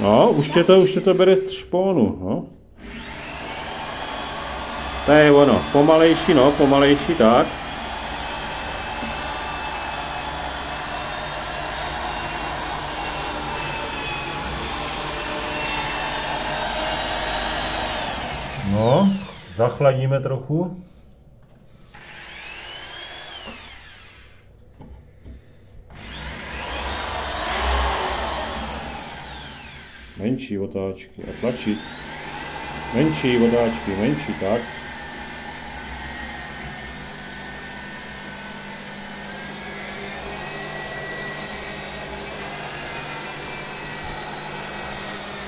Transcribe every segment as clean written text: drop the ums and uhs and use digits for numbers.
No, už tě to bere z špónu, no. To je ono, pomalejší, tak. No, zachladíme trochu. Menší otáčky a tlačit. Menší otáčky, menší, tak.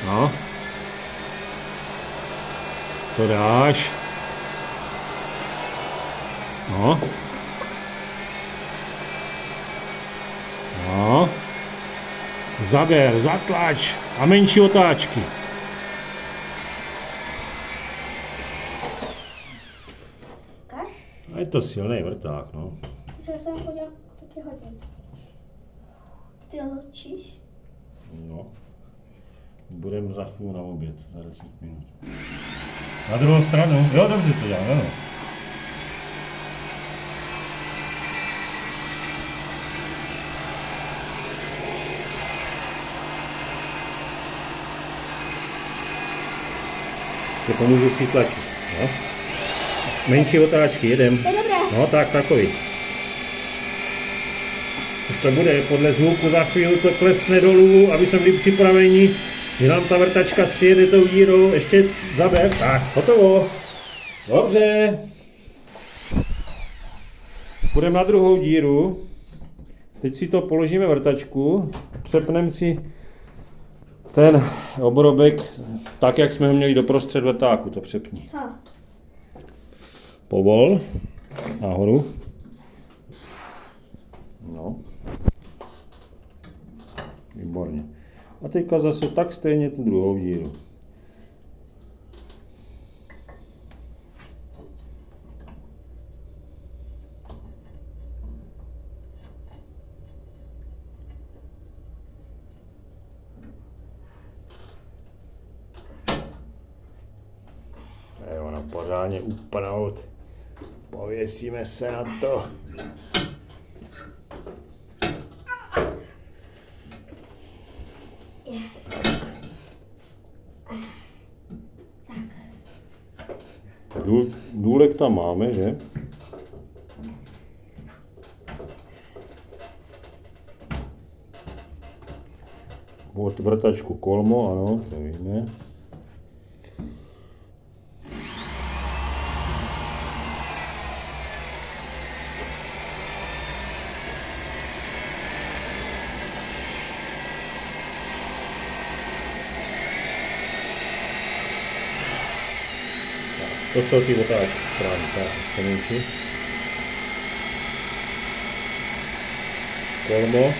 No. To dáš. No. No. Zaber, zatlač a menší otáčky. A je to silný vrták, no. Že jsem chodil taky hodin. Ty ločíš? No. Budeme za chvíli na oběd, za 10 minut. Na druhou stranu, jo, dobře to dělám, ano. To pomůžu si tlačit, no. Menší otáčky, jedem. To je dobré. No tak, takový. Už to bude, podle zvuku za chvíli to klesne dolů, aby jsme byli připraveni, že nám ta vrtačka sjede tou dírou, ještě zaber, tak, hotovo. Dobře. Půjdeme na druhou díru. Teď si to položíme vrtačku, přepneme si ten obrobek tak, jak jsme ho měli doprostřed vrtáku, to přepni. Co? Povol, nahoru. No. Výborně. A teďka zase tak stejně tu druhou díru. To je ono pořádně upnout. Pověsíme se na to. Důlek tam máme, že? Od vrtačku kolmo, ano, to víme. To jsou ty otáčky správně, tak, pomůžu. Kolmo.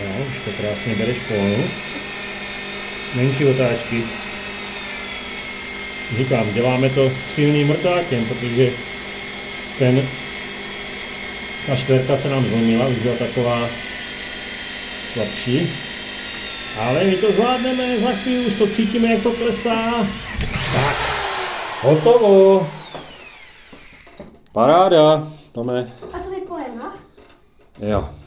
No, už to krásně bereš polnu. Menší otáčky. Říkám, děláme to silným vrtákem, protože ta čtverka se nám zlomila, už byla taková slabší. Ale my to zvládneme, za chvíli už to cítíme, jak to klesá. Tak, hotovo. Paráda, Tome. A to vypojeme, no? Jo.